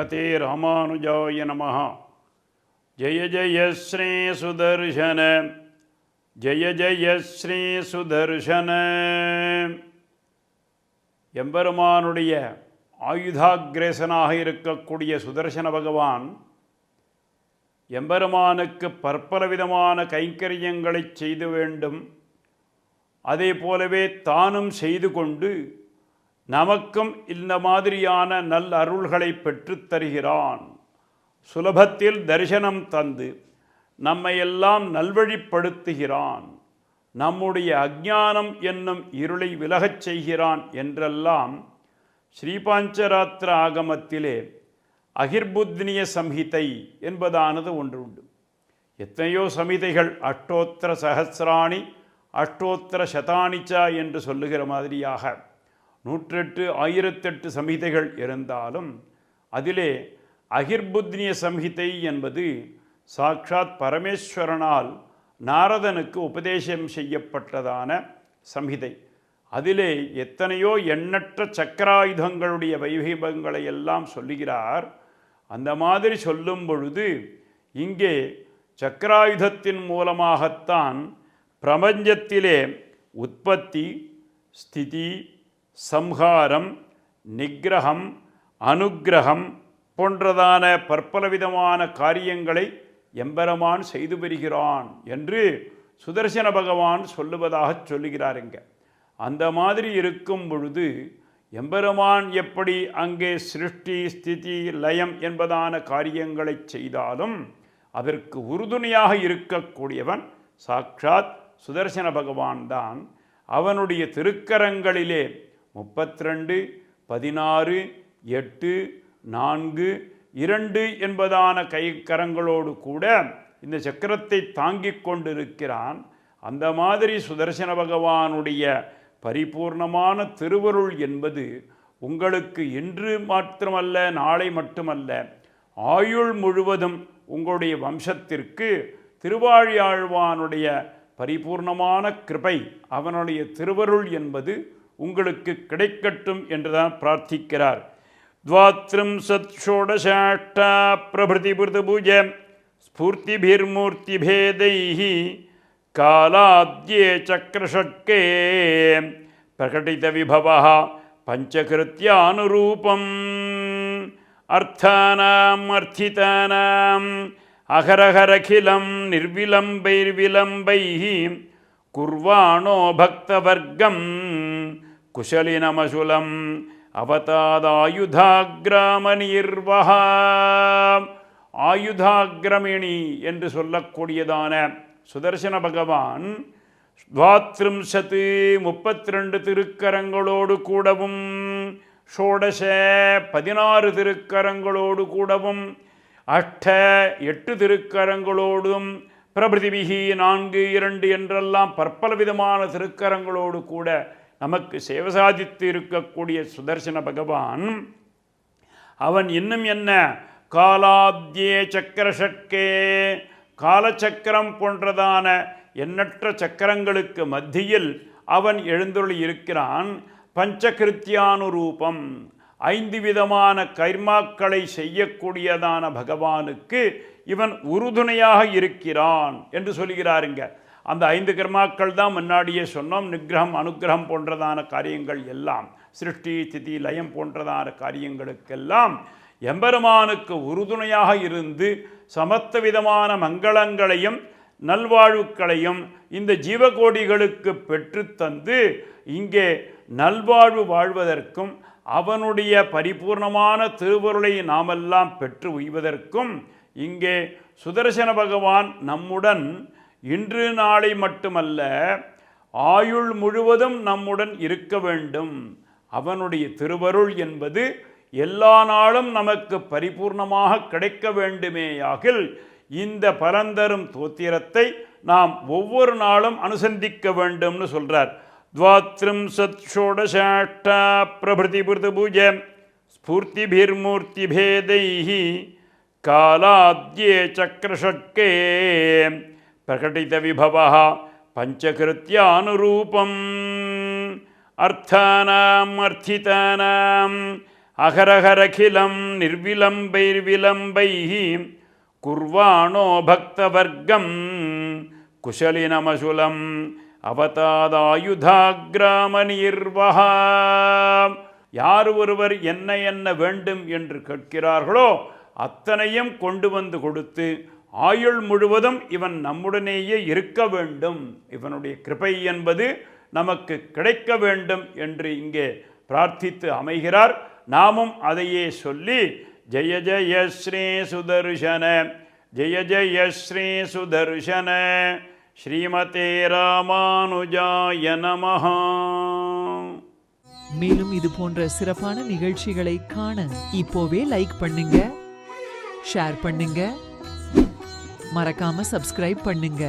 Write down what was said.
ஸ்ரீமதே ராமானுஜாய நமஹ. ஜெய ஜெய ஸ்ரீ சுதர்சன, ஜெய ஜெய ஸ்ரீ சுதர்சன. எம்பெருமானுடைய ஆயுதாகிரேசனாக இருக்கக்கூடிய சுதர்சன பகவான் எம்பெருமானுக்கு பற்பல விதமான கைங்கரியங்களை செய்து வேண்டும், அதே போலவே தானும் செய்து கொண்டு நமக்கும் இந்த மாதிரியான நல் அருள்களை பெற்றுத் தருகிறான். சுலபத்தில் தரிசனம் தந்து நம்மையெல்லாம் நல்வழிப்படுத்துகிறான், நம்முடைய அஞ்ஞானம் என்னும் இருளை விலகச் செய்கிறான் என்றெல்லாம் ஸ்ரீபாஞ்சராத்திர ஆகமத்திலே அகிர்புத்னிய சம்ஹிதை என்பதானது ஒன்று உண்டு. எத்தனையோ சமிதைகள், அஷ்டோத்திர சஹசிராணி அஷ்டோத்திர சதானிச்சா என்று சொல்லுகிற மாதிரியாக 108 1008 சம்ஹிதைகள் இருந்தாலும் அதிலே அகிர்புத்னிய சம்ஹிதை என்பது சாக்ஷாத் பரமேஸ்வரனால் நாரதனுக்கு உபதேசம் செய்யப்பட்டதான சம்ஹிதை. அதிலே எத்தனையோ எண்ணற்ற சக்கராயுதங்களுடைய வைபவங்களை எல்லாம் சொல்லுகிறார். அந்த மாதிரி சொல்லும் பொழுது இங்கே சக்கராயுதத்தின் மூலமாகத்தான் பிரபஞ்சத்திலே உற்பத்தி, ஸ்திதி, சம்ஹாரம், நிகிரகம், அனுக்கிரகம் போன்றதான பற்பலவிதமான காரியங்களை எம்பெருமான் செய்து வருகிறான் என்று சுதர்சன பகவான் சொல்லுவதாக சொல்லுகிறாருங்க. அந்த மாதிரி இருக்கும் பொழுது எம்பெருமான் எப்படி அங்கே சிருஷ்டி, ஸ்திதி, லயம் என்பதான காரியங்களை செய்தாலும் அதற்கு உறுதுணையாக இருக்கக்கூடியவன் சாக்ஷாத் சுதர்சன பகவான் தான். அவனுடைய திருக்கரங்களிலே 32, 16, 8, 4, 2 என்பதான கைக்கரங்களோடு கூட இந்த சக்கரத்தை தாங்கிக் கொண்டிருக்கிறான். அந்த மாதிரி சுதர்சன பகவானுடைய பரிபூர்ணமான திருவருள் என்பது உங்களுக்கு இன்று மாத்திரமல்ல, நாளை மட்டுமல்ல, ஆயுள் முழுவதும் உங்களுடைய வம்சத்திற்கு திருவாழியாழ்வானுடைய பரிபூர்ணமான கிருபை, அவனுடைய திருவருள் என்பது உங்களுக்கு கிடைக்கட்டும் என்றுதான் பிரார்த்திக்கிறார். த்வாத்ரிம்சத் ஷோடசாஷ்டா பிரபிருதி பூஜ ஸ்பூர்த்திபிர்மூர்த்திபேதைஹி காலாத்யே சக்ரஷட்கே பிரகடித விபவः பஞ்சகிருத்யானுரூபம் அர்த்தானாம் அர்த்திதானாம் அகரஹரகிலம் நிர்விலம்பைர்விலம்பைः குர்வாணோ பக்தவர்க்கம் குஷலினமசுலம் அவதாதாயுதாகிராமனிர்வஹா. ஆயுதாகிரமிணி என்று சொல்லக்கூடியதான சுதர்சன பகவான் த்வாத்ரிம்சத்து 32 திருக்கரங்களோடு கூடவும், ஷோடச 16 திருக்கரங்களோடு கூடவும், அஷ்ட 8 திருக்கரங்களோடும், பிரபிருதிபிகி 4, 2 என்றெல்லாம் பற்பல விதமான திருக்கரங்களோடு கூட நமக்கு சேவை சாதித்து இருக்கக்கூடிய சுதர்சன பகவான் அவன் இன்னும் என்ன, காலாத்யே சக்கரஷட்கே, காலச்சக்கரம் போன்றதான எண்ணற்ற சக்கரங்களுக்கு மத்தியில் அவன் எழுந்துள்ளி இருக்கிறான். பஞ்சகிருத்தியானுரூபம், 5 விதமான கர்மாக்களை செய்யக்கூடியதான பகவானுக்கு இவன் உறுதுணையாக இருக்கிறான் என்று சொல்கிறாருங்க. அந்த 5 கர்மாக்கள் தான் முன்னாடியே சொன்னோம். நிகிரகம், அனுக்கிரகம் போன்றதான காரியங்கள் எல்லாம், சிருஷ்டி, ஸ்திதி, லயம் போன்றதான காரியங்களுக்கெல்லாம் எம்பெருமானுக்கு உறுதுணையாக இருந்து சமஸ்த விதமான மங்களங்களையும் நல்வாழ்வுக்களையும் இந்த ஜீவகோடிகளுக்கு பெற்றுத்தந்து இங்கே நல்வாழ்வு வாழ்வதற்கும் அவனுடைய பரிபூர்ணமான திருவருளை நாமெல்லாம் பெற்று உய்வதற்கும் இங்கே சுதர்சன பகவான் நம்முடன் இன்று நாளை மட்டுமல்ல, ஆயுள் முழுவதும் நம்முடன் இருக்க வேண்டும். அவனுடைய திருவருள் என்பது எல்லா நாளும் நமக்கு பரிபூர்ணமாக கிடைக்க வேண்டுமேயாகில் இந்த பலந்தரும் தோத்திரத்தை நாம் ஒவ்வொரு நாளும் அனுசந்திக்க வேண்டும்னு சொல்றார். த்வாத்ரிம்சத் ஷோடசாஷ்டா பிரபிருதி பூஜ ஸ்பூர்த்திபிர்மூர்த்திபேதைஹி காலாத்யே சக்ரஷட்கே பிரகடித விபவः பஞ்சகிருத்யானுரூபம் அர்த்தானாம் அர்த்திதானாம் அகரகரகிலம் நிர்விலம்பைர்விலம்பைः குர்வாணோ பக்தவர்க்கம் குஷலினமசுலம் அவதாதாயுதாகிராம நிர்வஹா. யார் ஒருவர் என்ன என்ன வேண்டும் என்று கேட்கிறார்களோ அத்தனையும் கொண்டு வந்து கொடுத்து ஆயுள் முழுவதும் இவன் நம்முடனேயே இருக்க வேண்டும், இவனுடைய கிருபை என்பது நமக்கு கிடைக்க வேண்டும் என்று இங்கே பிரார்த்தித்து அமைகிறார். நாமும் அதையே சொல்லி ஜெய ஜெய ஸ்ரீ சுதர்சன ஜெய ஜெய ஸ்ரீ சுதர்சன ஸ்ரீமதே ராமானுஜாய நமஹ. மேலும் இது போன்ற சிறப்பான நிகழ்ச்சிகளை காண இப்போவே லைக் பண்ணுங்க, ஷேர் பண்ணுங்க, மறக்காம சப்ஸ்கிரைப் பண்ணுங்க.